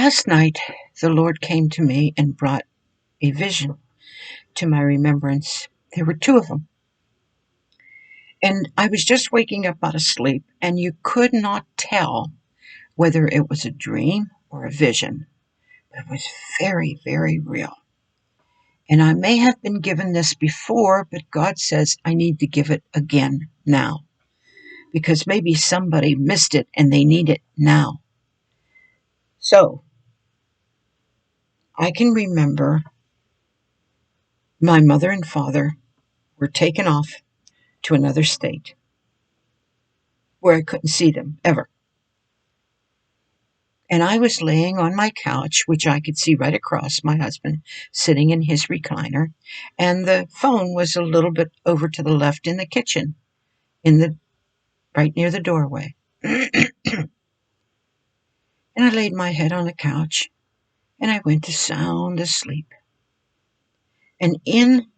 Last night, the Lord came to me and brought a vision to my remembrance. There were two of them. And I was just waking up out of sleep, and you could not tell whether it was a dream or a vision. But it was very, very real. And I may have been given this before, but God says I need to give it again now. Because maybe somebody missed it and they need it now. So, I can remember my mother and father were taken off to another state where I couldn't see them ever. And I was laying on my couch, which I could see right across, my husband sitting in his recliner, and the phone was a little bit over to the left in the kitchen, right near the doorway. And I laid my head on the couch, and I went to sound asleep. And in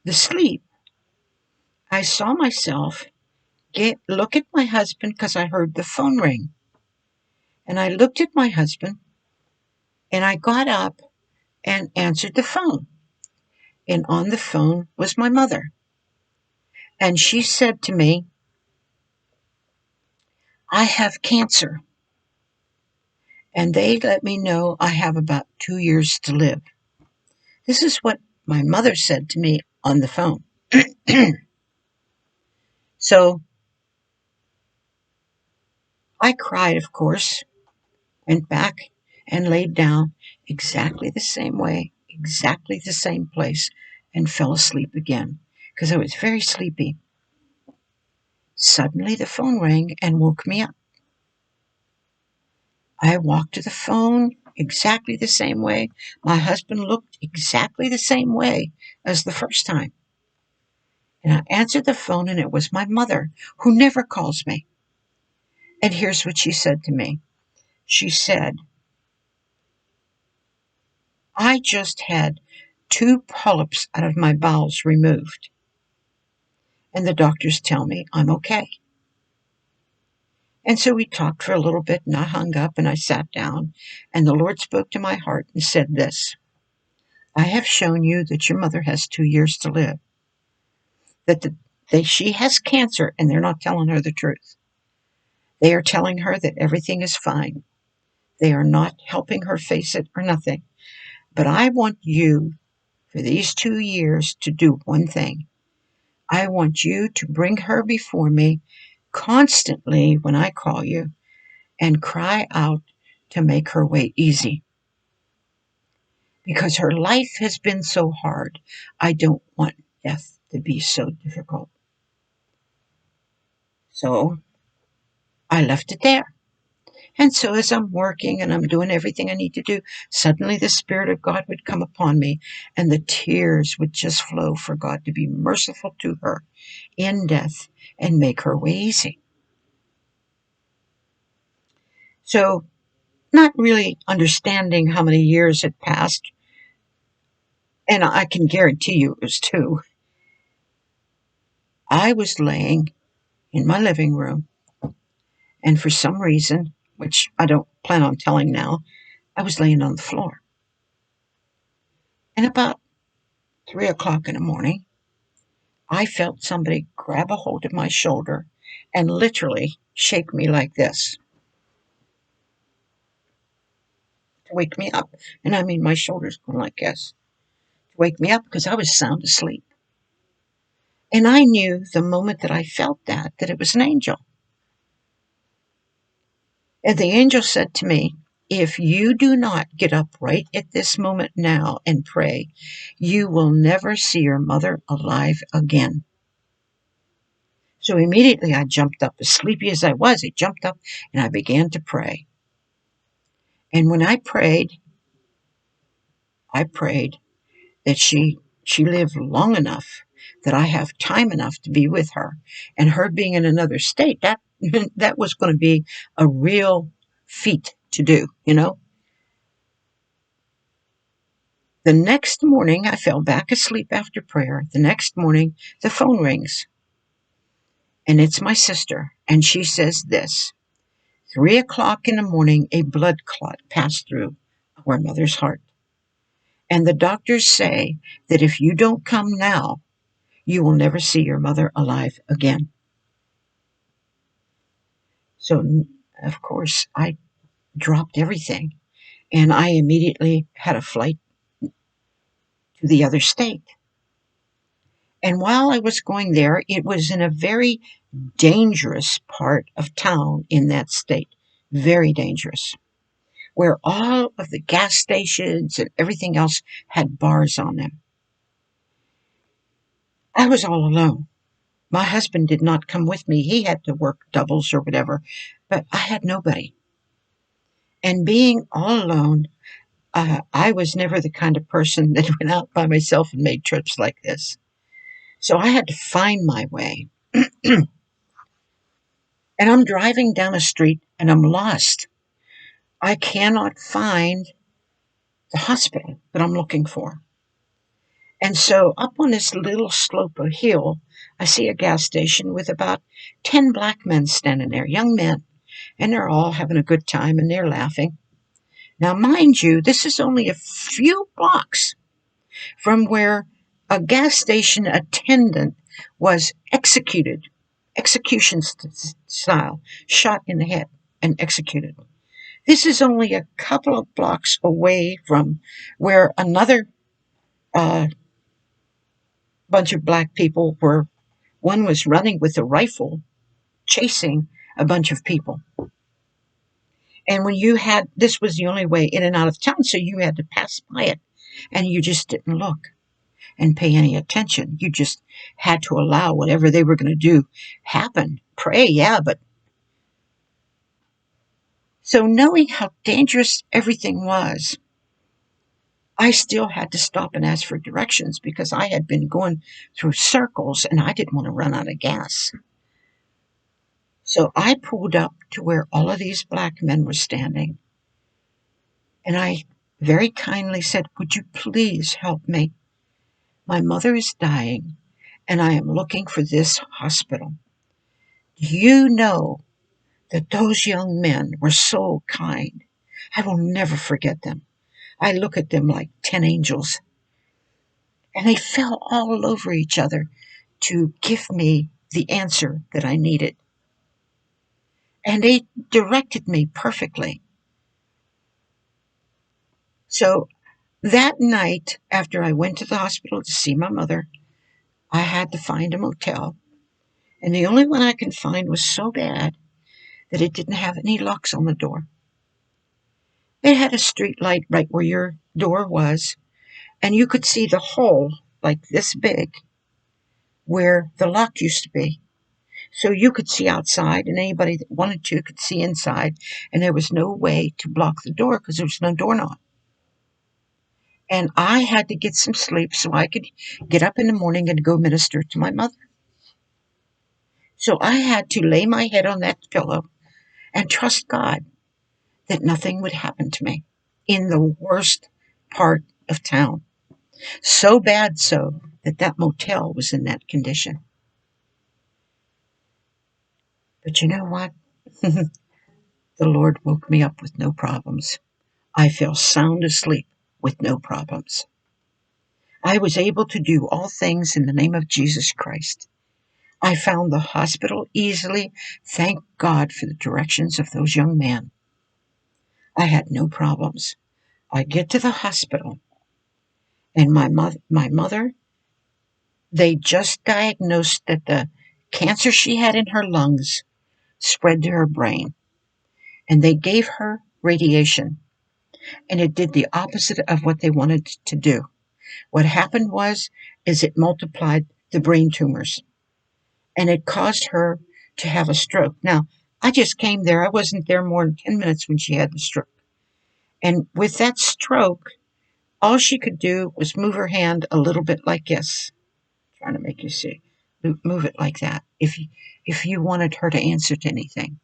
the sleep, I saw myself look at my husband because I heard the phone ring. And I looked at my husband, and I got up and answered the phone. And on the phone was my mother. And she said to me, I have cancer. And they let me know I have about 2 years to live. This is what my mother said to me on the phone. So I cried, of course, went back and laid down exactly the same way, exactly the same place, and fell asleep again because I was very sleepy. Suddenly the phone rang and woke me up. I walked to the phone exactly the same way. My husband looked exactly the same way as the first time. And I answered the phone, and it was my mother, who never calls me. And here's what she said to me. She said, I just had 2 polyps out of my bowels removed. And the doctors tell me I'm okay. And so we talked for a little bit, and I hung up and I sat down, and the Lord spoke to my heart and said this: I have shown you that your mother has 2 years to live, that she has cancer, and they're not telling her the truth. They are telling her that everything is fine. They are not helping her face it or nothing. But I want you, for these 2 years, to do one thing. I want you to bring her before me constantly when I call you and cry out to make her way easy. Because her life has been so hard, I don't want death to be so difficult. So I left it there. And so as I'm working and I'm doing everything I need to do, suddenly the Spirit of God would come upon me and the tears would just flow for God to be merciful to her in death and make her way easy. So, not really understanding how many years had passed, and I can guarantee you it was 2, I was laying in my living room, and for some reason, which I don't plan on telling now, I was laying on the floor. And about 3 o'clock in the morning, I felt somebody grab a hold of my shoulder and literally shake me like this to wake me up. And I mean, my shoulders going like this to wake me up because I was sound asleep. And I knew the moment that I felt that it was an angel. And the angel said to me, if you do not get up right at this moment now and pray, you will never see your mother alive again. So immediately I jumped up, as sleepy as I was, I jumped up and I began to pray. And when I prayed that she lived long enough that I have time enough to be with her. And her being in another state, that was going to be a real feat to do, you know. The next morning, I fell back asleep after prayer. The next morning, the phone rings. And it's my sister. And she says this: 3 o'clock in the morning, a blood clot passed through our mother's heart. And the doctors say that if you don't come now, you will never see your mother alive again. So, of course, I dropped everything and I immediately had a flight to the other state. And while I was going there, it was in a very dangerous part of town in that state. Very dangerous. Where all of the gas stations and everything else had bars on them. I was all alone. My husband did not come with me. He had to work doubles or whatever, but I had nobody. And being all alone, I was never the kind of person that went out by myself and made trips like this. So I had to find my way. And I'm driving down a street and I'm lost. I cannot find the hospital that I'm looking for. And so up on this little slope of hill, I see a gas station with about 10 black men standing there, young men, and they're all having a good time and they're laughing. Now, mind you, this is only a few blocks from where a gas station attendant was executed, execution style, shot in the head and executed. This is only a couple of blocks away from where another bunch of black people were. One was running with a rifle, chasing a bunch of people. And when you had, this was the only way in and out of town, so you had to pass by it. And you just didn't look and pay any attention. You just had to allow whatever they were going to do happen. Pray, yeah, but. So knowing how dangerous everything was, I still had to stop and ask for directions because I had been going through circles and I didn't want to run out of gas. So I pulled up to where all of these black men were standing. And I very kindly said, "Would you please help me? My mother is dying and I am looking for this hospital." Do you know that those young men were so kind? I will never forget them. I look at them like 10 angels. And they fell all over each other to give me the answer that I needed. And they directed me perfectly. So that night, after I went to the hospital to see my mother, I had to find a motel. And the only one I could find was so bad that it didn't have any locks on the door. It had a street light right where your door was, and you could see the hole like this big where the lock used to be. So you could see outside, and anybody that wanted to could see inside, and there was no way to block the door because there was no doorknob. And I had to get some sleep so I could get up in the morning and go minister to my mother. So I had to lay my head on that pillow and trust God that nothing would happen to me in the worst part of town. So bad so that that motel was in that condition. But you know what? The Lord woke me up with no problems. I fell sound asleep with no problems. I was able to do all things in the name of Jesus Christ. I found the hospital easily. Thank God for the directions of those young men. I had no problems. I get to the hospital, and my mother, they just diagnosed that the cancer she had in her lungs spread to her brain, and they gave her radiation, and it did the opposite of what they wanted to do. What happened is it multiplied the brain tumors, and it caused her to have a stroke. Now, I just came there. I wasn't there more than 10 minutes when she had the stroke. And with that stroke, all she could do was move her hand a little bit like this. I'm trying to make you see. Move it like that if you wanted her to answer to anything.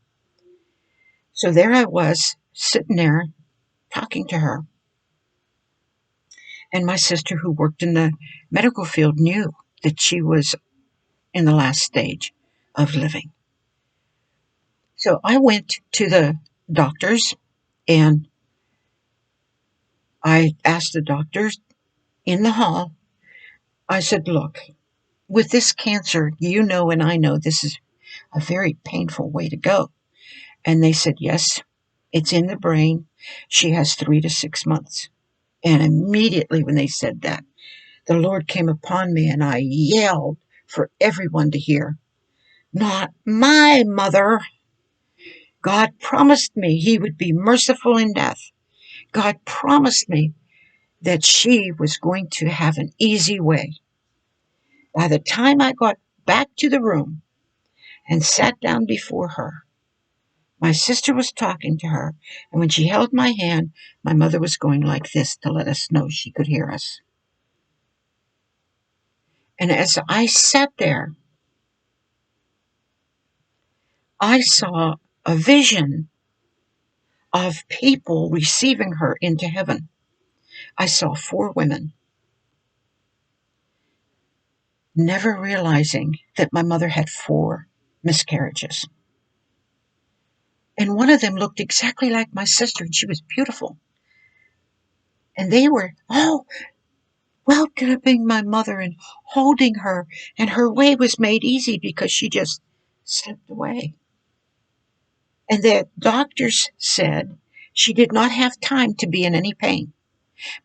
So there I was, sitting there, talking to her. And my sister, who worked in the medical field, knew that she was in the last stage of living. So I went to the doctors, and I asked the doctors in the hall, I said, look, with this cancer, you know, and I know this is a very painful way to go. And they said, yes, it's in the brain. She has 3 to 6 months. And immediately when they said that, the Lord came upon me and I yelled for everyone to hear, not my mother. God promised me he would be merciful in death. God promised me that she was going to have an easy way. By the time I got back to the room and sat down before her, my sister was talking to her, and when she held my hand, my mother was going like this to let us know she could hear us. And as I sat there, I saw a vision of people receiving her into heaven. I saw 4 women, never realizing that my mother had 4 miscarriages. And one of them looked exactly like my sister, and she was beautiful. And they were, welcoming my mother and holding her, and her way was made easy because she just slipped away. And the doctors said she did not have time to be in any pain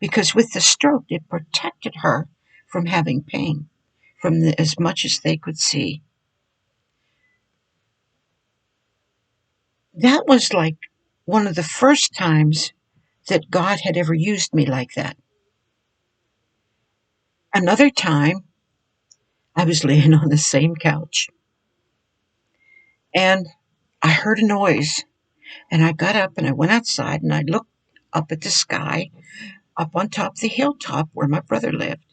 because with the stroke, it protected her from having pain as much as they could see. That was like one of the first times that God had ever used me like that. Another time, I was laying on the same couch and I heard a noise, and I got up and I went outside and I looked up at the sky, up on top of the hilltop where my brother lived.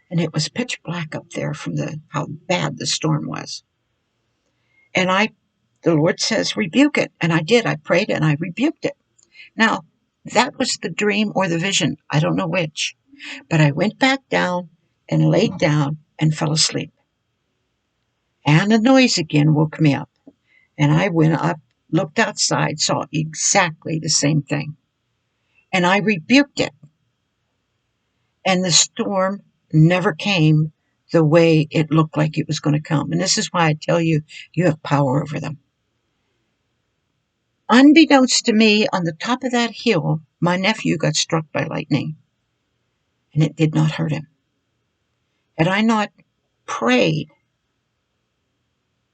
And it was pitch black up there from how bad the storm was. And the Lord says, rebuke it. And I did. I prayed and I rebuked it. Now, that was the dream or the vision. I don't know which. But I went back down and laid down and fell asleep. And the noise again woke me up. And I went up, looked outside, saw exactly the same thing. And I rebuked it. And the storm never came the way it looked like it was going to come. And this is why I tell you, you have power over them. Unbeknownst to me, on the top of that hill, my nephew got struck by lightning, and it did not hurt him. Had I not prayed,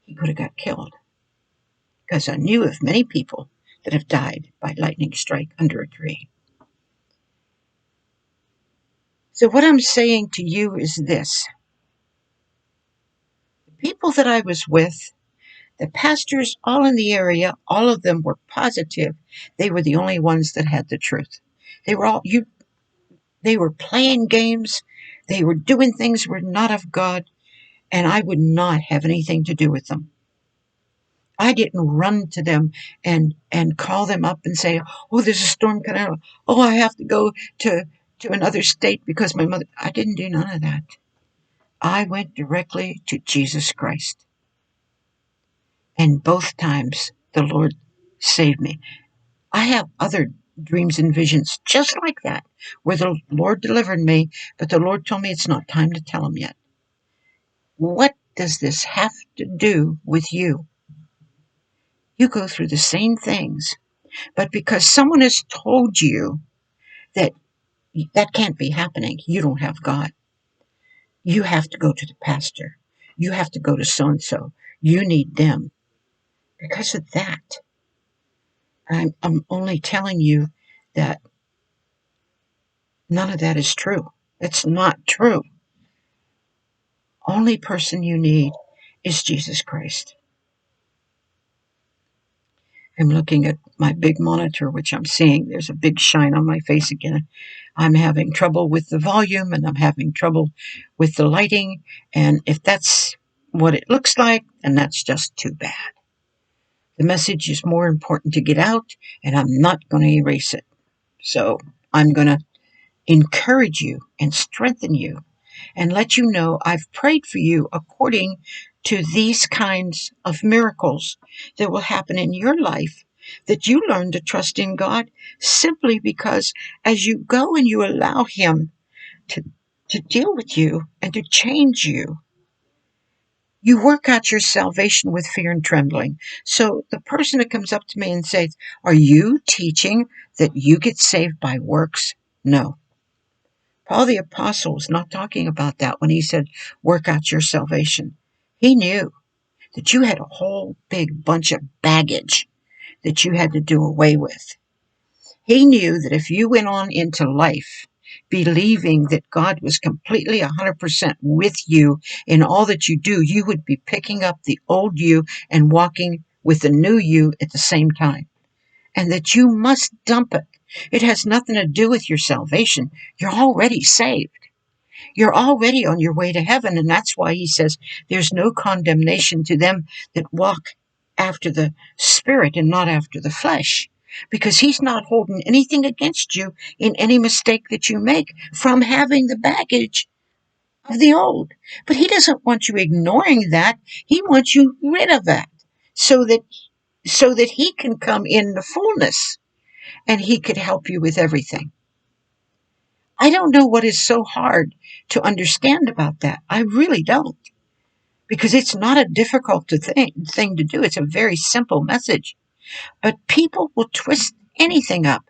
he could have got killed, because I knew of many people that have died by lightning strike under a tree. So what I'm saying to you is this. The people that I was with, the pastors all in the area, all of them were positive they were the only ones that had the truth. They were playing games, they were doing things that were not of God, and I would not have anything to do with them. I didn't run to them and call them up and say, oh, there's a storm coming out. Oh, I have to go to another state because my mother. I didn't do none of that. I went directly to Jesus Christ. And both times the Lord saved me. I have other dreams and visions just like that, where the Lord delivered me, but the Lord told me it's not time to tell him yet. What does this have to do with you? You go through the same things, but because someone has told you that that can't be happening, you don't have God. You have to go to the pastor. You have to go to so-and-so. You need them. Because of that, I'm only telling you that none of that is true. It's not true. Only person you need is Jesus Christ. I'm looking at my big monitor, which I'm seeing. There's a big shine on my face again. I'm having trouble with the volume and I'm having trouble with the lighting. And if that's what it looks like, then that's just too bad. The message is more important to get out, and I'm not going to erase it. So I'm going to encourage you and strengthen you and let you know I've prayed for you according to these kinds of miracles that will happen in your life that you learn to trust in God simply because as you go and you allow Him to, to deal with you and to change you, you work out your salvation with fear and trembling. So the person that comes up to me and says, "Are you teaching that you get saved by works?" No. Paul the Apostle was not talking about that when he said, "Work out your salvation." He knew that you had a whole big bunch of baggage that you had to do away with. He knew that if you went on into life believing that God was completely 100% with you in all that you do, you would be picking up the old you and walking with the new you at the same time. And that you must dump it. It has nothing to do with your salvation. You're already saved. You're already on your way to heaven. And that's why he says there's no condemnation to them that walk after the Spirit and not after the flesh. Because he's not holding anything against you in any mistake that you make from having the baggage of the old. But he doesn't want you ignoring that. He wants you rid of that so that he can come in the fullness and he could help you with everything. I don't know what is so hard to understand about that. I really don't. Because it's not a difficult thing to do. It's a very simple message. But people will twist anything up